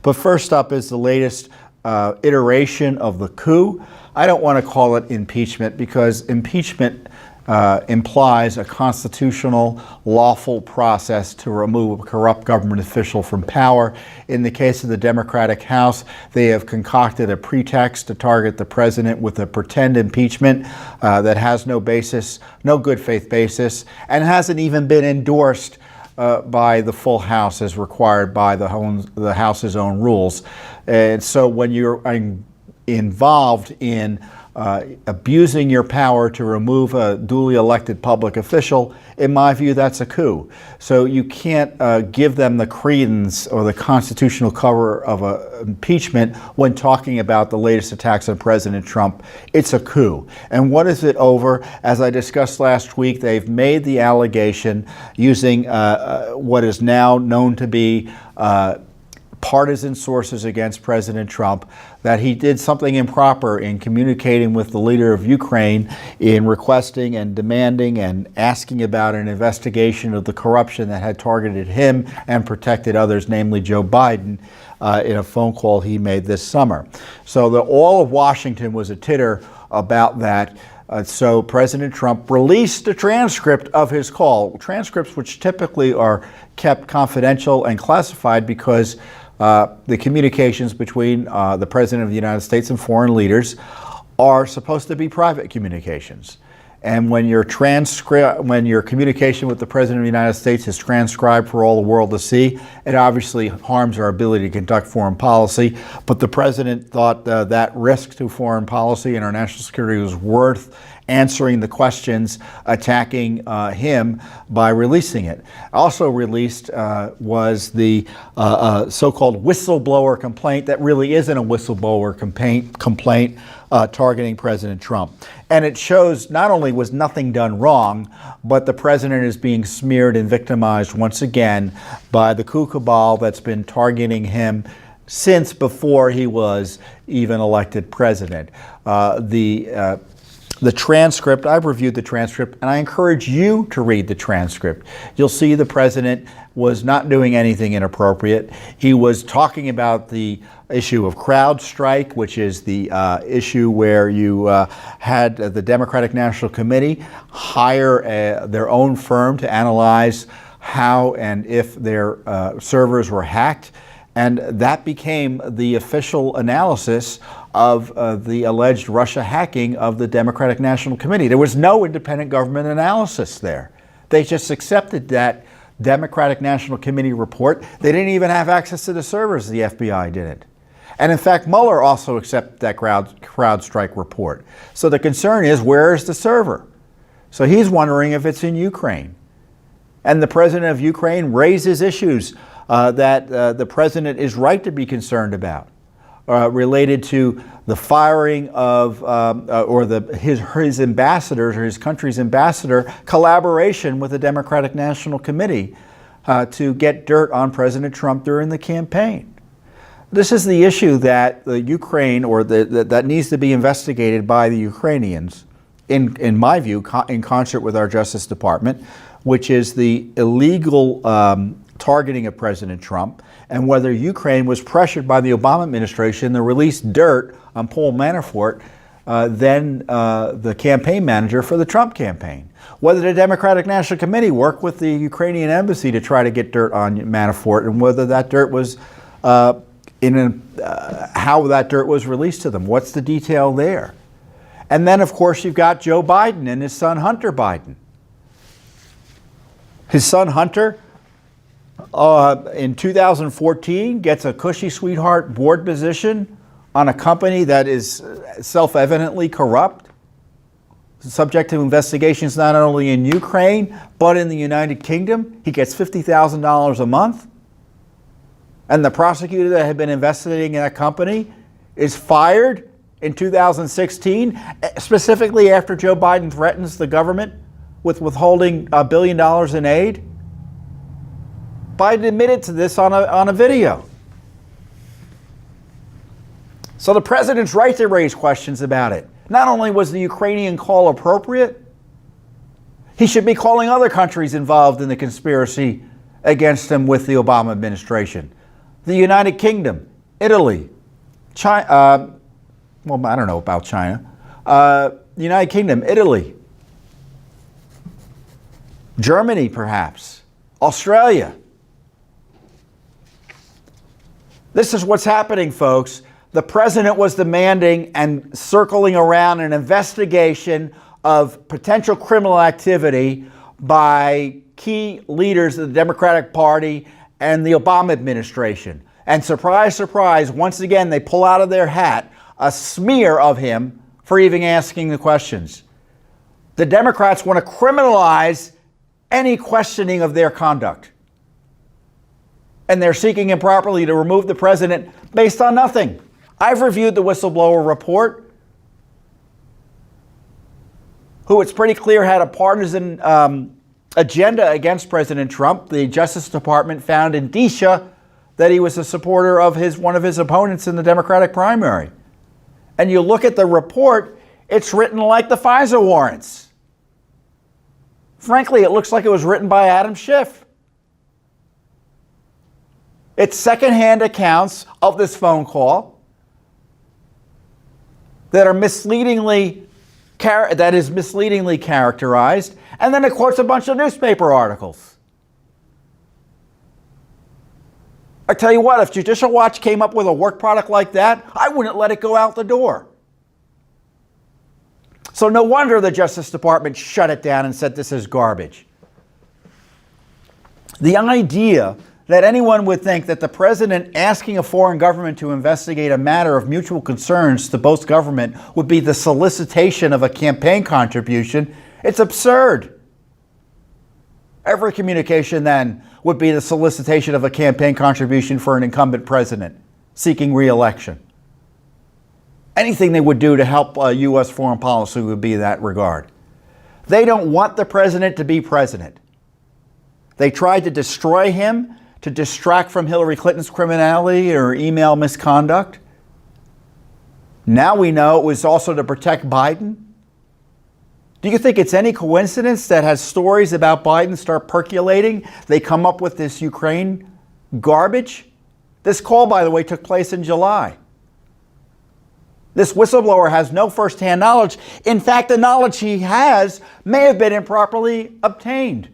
But first up is the latest iteration of the coup. I don't want to call it impeachment because impeachment implies a constitutional, lawful process to remove a corrupt government official from power. In the case of the Democratic House, they have concocted a pretext to target the president with a pretend impeachment that has no basis, no good faith basis, and hasn't even been endorsed by the full House as required by the House's own rules. And so when you're involved in abusing your power to remove a duly elected public official, in my view, that's a coup. So you can't give them the credence or the constitutional cover of impeachment when talking about the latest attacks on President Trump. It's a coup. And what is it over? As I discussed last week, they've made the allegation using what is now known to be partisan sources against President Trump that he did something improper in communicating with the leader of Ukraine in requesting and demanding and asking about an investigation of the corruption that had targeted him and protected others, namely Joe Biden, in a phone call he made this summer. So all of Washington was a titter about that. So President Trump released a transcript of his call, transcripts which typically are kept confidential and classified because the communications between the President of the United States and foreign leaders are supposed to be private communications. And when your communication with the President of the United States is transcribed for all the world to see, it obviously harms our ability to conduct foreign policy. But the President thought that risk to foreign policy and our national security was worth answering the questions attacking him by releasing it. Also released was the so-called whistleblower complaint that really isn't a whistleblower complaint targeting President Trump. And it shows not only was nothing done wrong, but the president is being smeared and victimized once again by the coup cabal that's been targeting him since before he was even elected president. The transcript, I've reviewed the transcript, and I encourage you to read the transcript. You'll see the president was not doing anything inappropriate. He was talking about the issue of CrowdStrike, which is the issue where you had the Democratic National Committee hire their own firm to analyze how and if their servers were hacked. And that became the official analysis of the alleged Russia hacking of the Democratic National Committee. There was no independent government analysis there. They just accepted that Democratic National Committee report. They didn't even have access to the servers. The FBI didn't. And in fact, Mueller also accepted that CrowdStrike report. So the concern is, where is the server? So he's wondering if it's in Ukraine. And the president of Ukraine raises issues that the president is right to be concerned about, related to the firing of his ambassadors or his country's ambassador, collaboration with the Democratic National Committee to get dirt on President Trump during the campaign. This is the issue that the Ukraine, or that needs to be investigated by the Ukrainians, in my view, in concert with our Justice Department, which is the illegal targeting of President Trump, and whether Ukraine was pressured by the Obama administration to release dirt on Paul Manafort, then the campaign manager for the Trump campaign. Whether the Democratic National Committee worked with the Ukrainian embassy to try to get dirt on Manafort, and whether that dirt was how that dirt was released to them. What's the detail there? And then, of course, you've got Joe Biden and his son Hunter Biden. His son Hunter, in 2014, gets a cushy sweetheart board position on a company that is self-evidently corrupt, subject to investigations not only in Ukraine, but in the United Kingdom. He gets $50,000 a month. And the prosecutor that had been investigating that company is fired in 2016, specifically after Joe Biden threatens the government with withholding $1 billion in aid. Biden admitted to this on a video. So the president's right to raise questions about it. Not only was the Ukrainian call appropriate, he should be calling other countries involved in the conspiracy against him with the Obama administration. the United Kingdom, Italy, China, well, I don't know about China, the United Kingdom, Italy, Germany perhaps, Australia. This is what's happening, folks. The president was demanding and circling around an investigation of potential criminal activity by key leaders of the Democratic Party and the Obama administration. And surprise, surprise, once again, they pull out of their hat a smear of him for even asking the questions. The Democrats want to criminalize any questioning of their conduct. And they're seeking improperly to remove the president based on nothing. I've reviewed the whistleblower report, who it's pretty clear had a partisan agenda against President Trump. The Justice Department found indicia that he was a supporter of one of his opponents in the Democratic primary. And you look at the report, it's written like the FISA warrants. Frankly, it looks like it was written by Adam Schiff. It's secondhand accounts of this phone call that are misleadingly characterized, and then it quotes a bunch of newspaper articles. I tell you what, if Judicial Watch came up with a work product like that, I wouldn't let it go out the door. So no wonder the Justice Department shut it down and said this is garbage. The idea that anyone would think that the president asking a foreign government to investigate a matter of mutual concerns to both government would be the solicitation of a campaign contribution, it's absurd. Every communication then would be the solicitation of a campaign contribution for an incumbent president seeking re-election. Anything they would do to help U.S. foreign policy would be in that regard. They don't want the president to be president. They tried to destroy him, to distract from Hillary Clinton's criminality or email misconduct. Now we know it was also to protect Biden. Do you think it's any coincidence that as stories about Biden start percolating, they come up with this Ukraine garbage? This call, by the way, took place in July. This whistleblower has no firsthand knowledge. In fact, the knowledge he has may have been improperly obtained.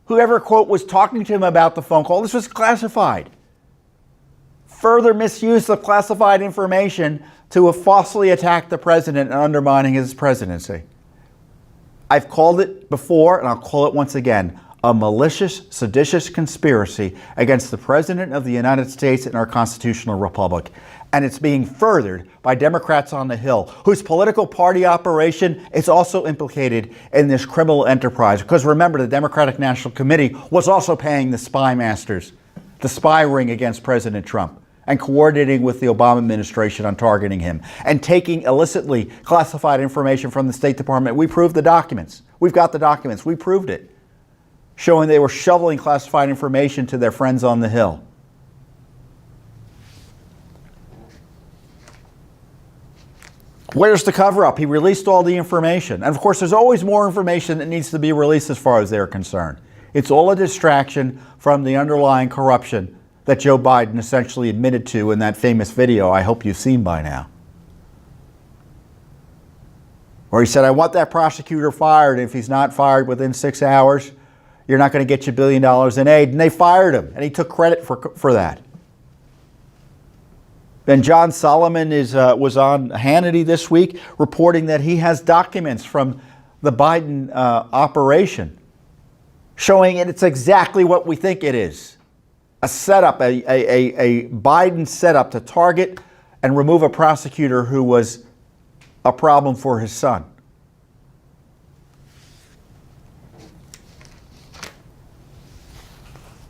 Whoever, quote, was talking to him about the phone call, this was classified. Further misuse of classified information to falsely attack the president and undermining his presidency. I've called it before, and I'll call it once again, a malicious, seditious conspiracy against the President of the United States and our constitutional republic. And it's being furthered by Democrats on the Hill, whose political party operation is also implicated in this criminal enterprise. Because remember, the Democratic National Committee was also paying the spy masters, the spy ring against President Trump, and coordinating with the Obama administration on targeting him, and taking illicitly classified information from the State Department. We proved the documents. We've got the documents. We proved it, showing they were shoveling classified information to their friends on the Hill. Where's the cover-up? He released all the information. And of course, there's always more information that needs to be released as far as they're concerned. It's all a distraction from the underlying corruption that Joe Biden essentially admitted to in that famous video I hope you've seen by now. Where he said, I want that prosecutor fired. If he's not fired within 6 hours, you're not going to get your $1 billion in aid. And they fired him, and he took credit for that. Then John Solomon was on Hannity this week reporting that he has documents from the Biden operation showing it's exactly what we think it is. A setup, a Biden setup to target and remove a prosecutor who was a problem for his son.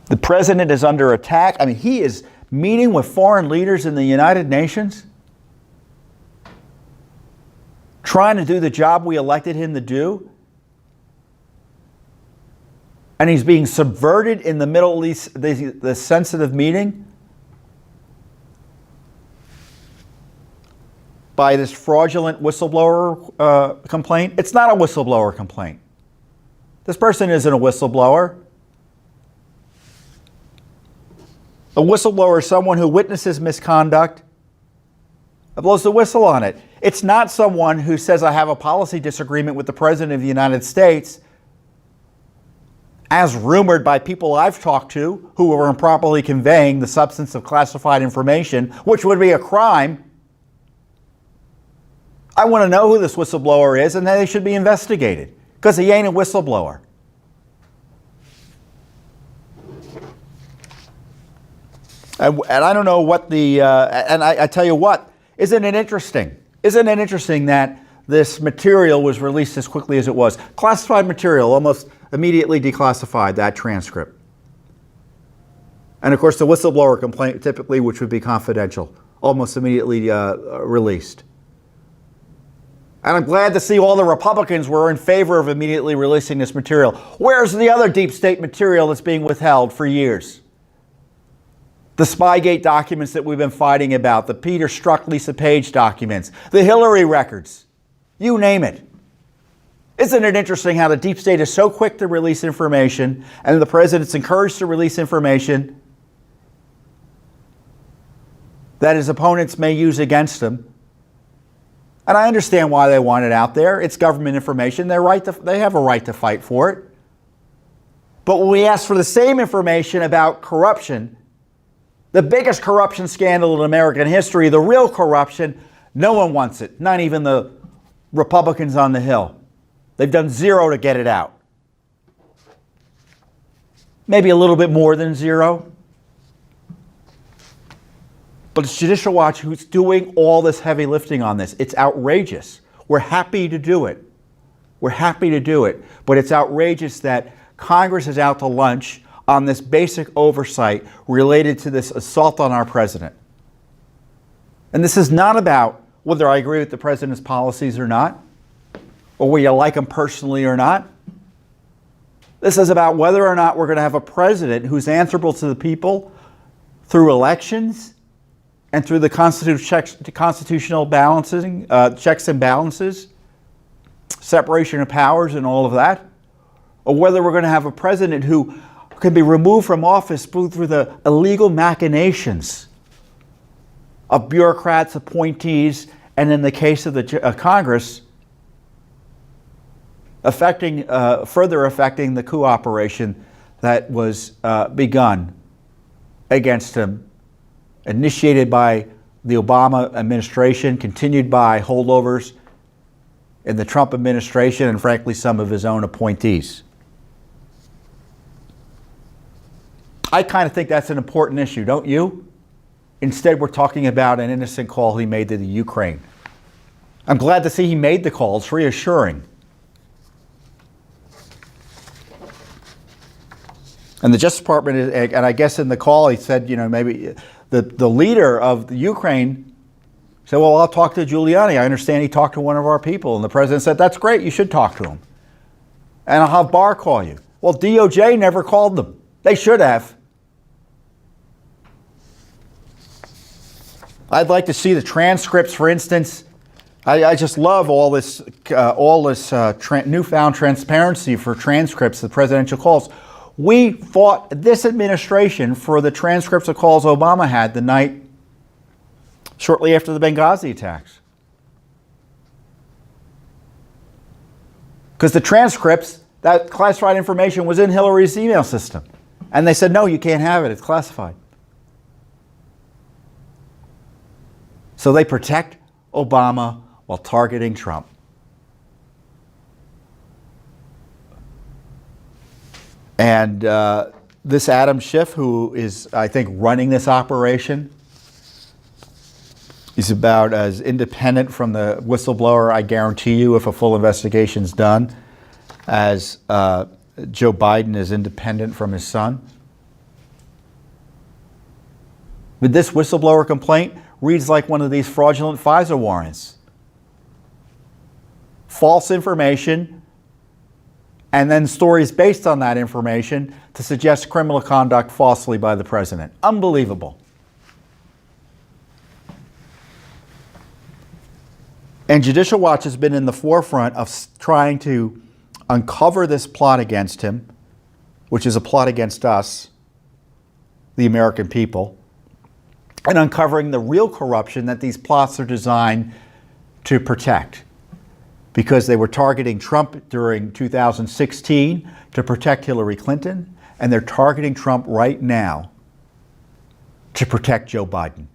The president is under attack. I mean, he is meeting with foreign leaders in the United Nations, trying to do the job we elected him to do. And he's being subverted in the Middle East, the sensitive meeting, by this fraudulent whistleblower complaint. It's not a whistleblower complaint. This person isn't a whistleblower. A whistleblower is someone who witnesses misconduct and blows the whistle on it. It's not someone who says, I have a policy disagreement with the President of the United States, as rumored by people I've talked to who were improperly conveying the substance of classified information, which would be a crime. I want to know who this whistleblower is, and they should be investigated, because he ain't a whistleblower. And I don't know what the, and I tell you what, isn't it interesting? Isn't it interesting that this material was released as quickly as it was? Classified material, almost immediately declassified, that transcript. And of course the whistleblower complaint, typically, which would be confidential, almost immediately released. And I'm glad to see all the Republicans were in favor of immediately releasing this material. Where's the other deep state material that's being withheld for years? The Spygate documents that we've been fighting about, the Peter Strzok, Lisa Page documents, the Hillary records, you name it. Isn't it interesting how the deep state is so quick to release information, and the president's encouraged to release information that his opponents may use against him? And I understand why they want it out there. It's government information. They have a right to fight for it. But when we ask for the same information about corruption, the biggest corruption scandal in American history, the real corruption, no one wants it. Not even the Republicans on the Hill. They've done zero to get it out. Maybe a little bit more than zero. But it's Judicial Watch who's doing all this heavy lifting on this. It's outrageous. We're happy to do it. We're happy to do it. But it's outrageous that Congress is out to lunch on this basic oversight related to this assault on our president. And this is not about whether I agree with the president's policies or not, or whether you like him personally or not. This is about whether or not we're going to have a president who's answerable to the people through elections and through the constitutional balancing, checks and balances, separation of powers and all of that, or whether we're going to have a president who can be removed from office through the illegal machinations of bureaucrats, appointees, and in the case of the Congress, further affecting the coup operation that was begun against him, initiated by the Obama administration, continued by holdovers in the Trump administration, and frankly, some of his own appointees. I kind of think that's an important issue, don't you? Instead, we're talking about an innocent call he made to the Ukraine. I'm glad to see he made the call. It's reassuring. And the Justice Department, and I guess in the call he said, maybe the leader of the Ukraine said, well, I'll talk to Giuliani. I understand he talked to one of our people. And the president said, that's great. You should talk to him. And I'll have Barr call you. Well, DOJ never called them. They should have. I'd like to see the transcripts, for instance. I just love all this newfound transparency for transcripts of presidential calls. We fought this administration for the transcripts of calls Obama had the night shortly after the Benghazi attacks. Because the transcripts, that classified information was in Hillary's email system. And they said, no, you can't have it. It's classified. So they protect Obama while targeting Trump. And this Adam Schiff, who is, I think, running this operation, he's about as independent from the whistleblower, I guarantee you, if a full investigation's done, as Joe Biden is independent from his son. But this whistleblower complaint reads like one of these fraudulent FISA warrants. False information, and then stories based on that information to suggest criminal conduct falsely by the president. Unbelievable. And Judicial Watch has been in the forefront of trying to uncover this plot against him, which is a plot against us. the American people and uncovering the real corruption that these plots are designed to protect. Because they were targeting Trump during 2016 to protect Hillary Clinton, and they're targeting Trump right now to protect Joe Biden.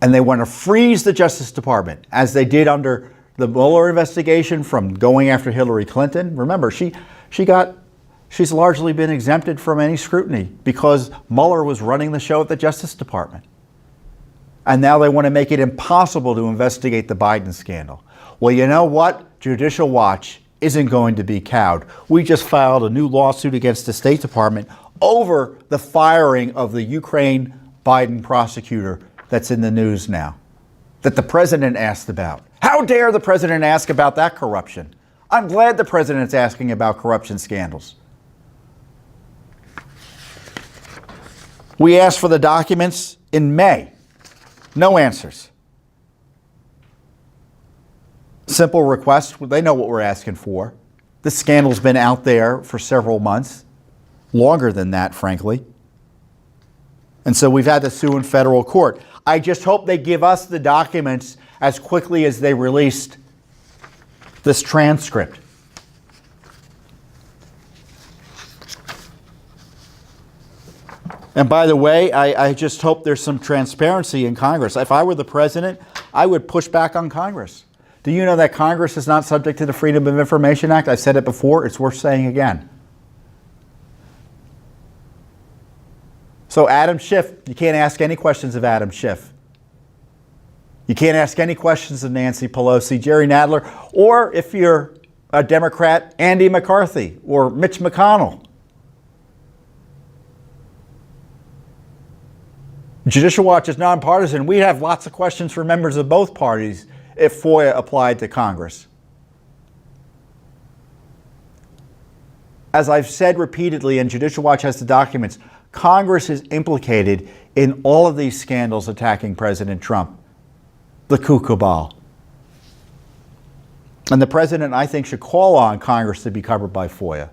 And they want to freeze the Justice Department, as they did under the Mueller investigation from going after Hillary Clinton. Remember, she's largely been exempted from any scrutiny because Mueller was running the show at the Justice Department. And now they want to make it impossible to investigate the Biden scandal. Well, you know what? Judicial Watch isn't going to be cowed. We just filed a new lawsuit against the State Department over the firing of the Ukraine Biden prosecutor that's in the news now, that the president asked about. How dare the president ask about that corruption? I'm glad the president's asking about corruption scandals. We asked for the documents in May. No answers. Simple request. They know what we're asking for. The scandal's been out there for several months, longer than that, frankly. And so we've had to sue in federal court. I just hope they give us the documents as quickly as they released this transcript. And by the way, I just hope there's some transparency in Congress. If I were the president, I would push back on Congress. Do you know that Congress is not subject to the Freedom of Information Act? I've said it before. It's worth saying again. So Adam Schiff, you can't ask any questions of Adam Schiff. You can't ask any questions of Nancy Pelosi, Jerry Nadler, or if you're a Democrat, Andy McCarthy or Mitch McConnell. Judicial Watch is nonpartisan. We have lots of questions for members of both parties if FOIA applied to Congress. As I've said repeatedly, and Judicial Watch has the documents, Congress is implicated in all of these scandals attacking President Trump, the coup cabal. And the president, I think, should call on Congress to be covered by FOIA.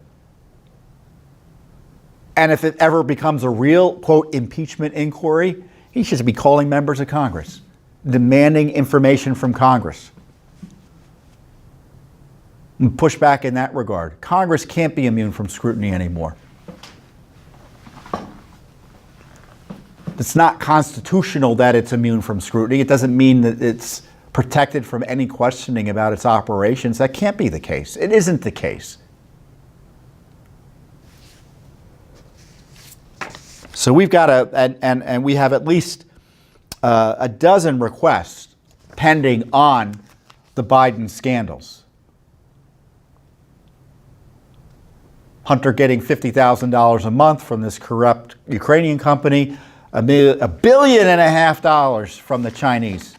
And if it ever becomes a real, quote, impeachment inquiry, he should be calling members of Congress, demanding information from Congress. And push back in that regard. Congress can't be immune from scrutiny anymore. It's not constitutional that it's immune from scrutiny. It doesn't mean that it's protected from any questioning about its operations. That can't be the case. It isn't the case. So we've got and we have at least a dozen requests pending on the Biden scandals. Hunter getting $50,000 a month from this corrupt Ukrainian company, $1.5 billion from the Chinese.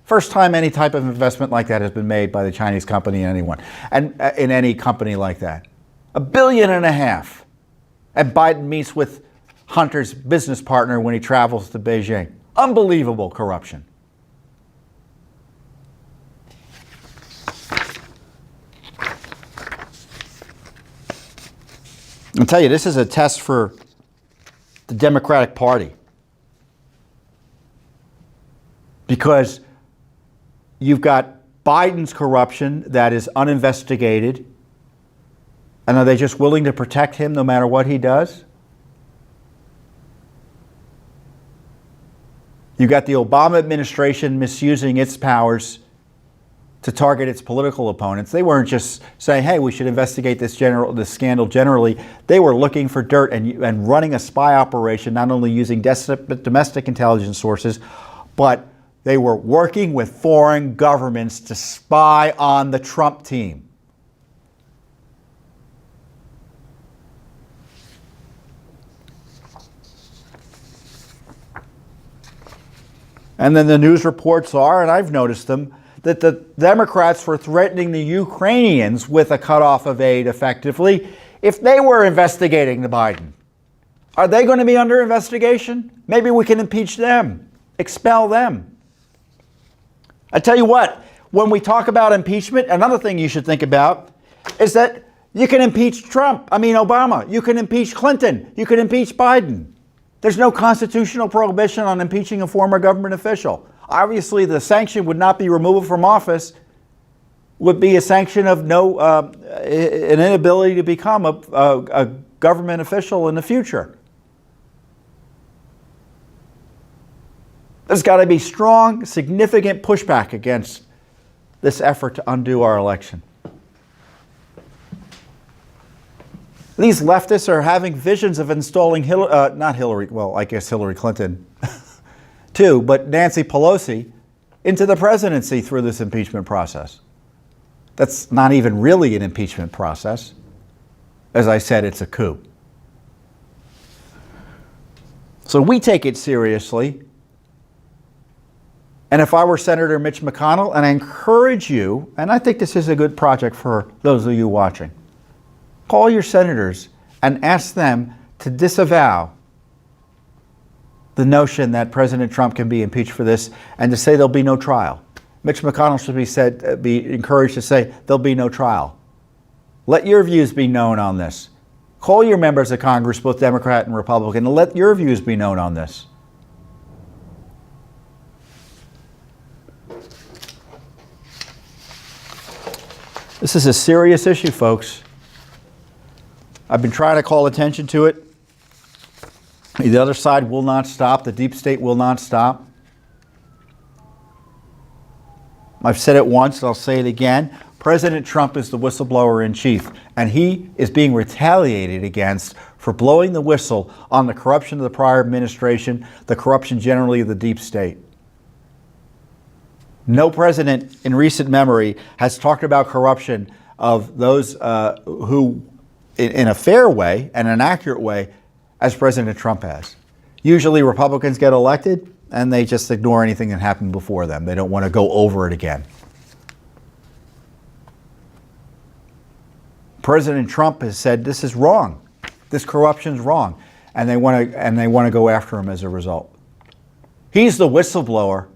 First time any type of investment like that has been made by the Chinese company in anyone, and in any company like that. $1.5 billion. And Biden meets with Hunter's business partner when he travels to Beijing. Unbelievable corruption. I'll tell you, this is a test for the Democratic Party. Because you've got Biden's corruption that is uninvestigated. And are they just willing to protect him no matter what he does? You got the Obama administration misusing its powers to target its political opponents. They weren't just saying, hey, we should investigate this scandal generally. They were looking for dirt and running a spy operation, not only using domestic intelligence sources, but they were working with foreign governments to spy on the Trump team. And then the news reports are, and I've noticed them, that the Democrats were threatening the Ukrainians with a cutoff of aid effectively if they were investigating the Biden. Are they going to be under investigation? Maybe we can impeach them, expel them. I tell you what, when we talk about impeachment, another thing you should think about is that You can impeach Obama. You can impeach Clinton. You can impeach Biden. There's no constitutional prohibition on impeaching a former government official. Obviously, the sanction would not be removal from office, would be a sanction of an inability to become a government official in the future. There's got to be strong, significant pushback against this effort to undo our election. These leftists are having visions of installing Hillary Clinton too, but Nancy Pelosi into the presidency through this impeachment process. That's not even really an impeachment process. As I said, it's a coup. So we take it seriously. And if I were Senator Mitch McConnell, and I encourage you, and I think this is a good project for those of you watching, call your senators and ask them to disavow the notion that President Trump can be impeached for this and to say there'll be no trial. Mitch McConnell should be encouraged to say there'll be no trial. Let your views be known on this. Call your members of Congress, both Democrat and Republican, and let your views be known on this. This is a serious issue, folks. I've been trying to call attention to it. The other side will not stop. The deep state will not stop. I've said it once, I'll say it again. President Trump is the whistleblower in chief, and he is being retaliated against for blowing the whistle on the corruption of the prior administration, the corruption generally of the deep state. No president in recent memory has talked about corruption of those who, in a fair way and an accurate way, as President Trump has. Usually Republicans get elected and they just ignore anything that happened before them. They don't want to go over it again. President Trump has said this is wrong. This corruption's wrong. And they want to go after him as a result. He's the whistleblower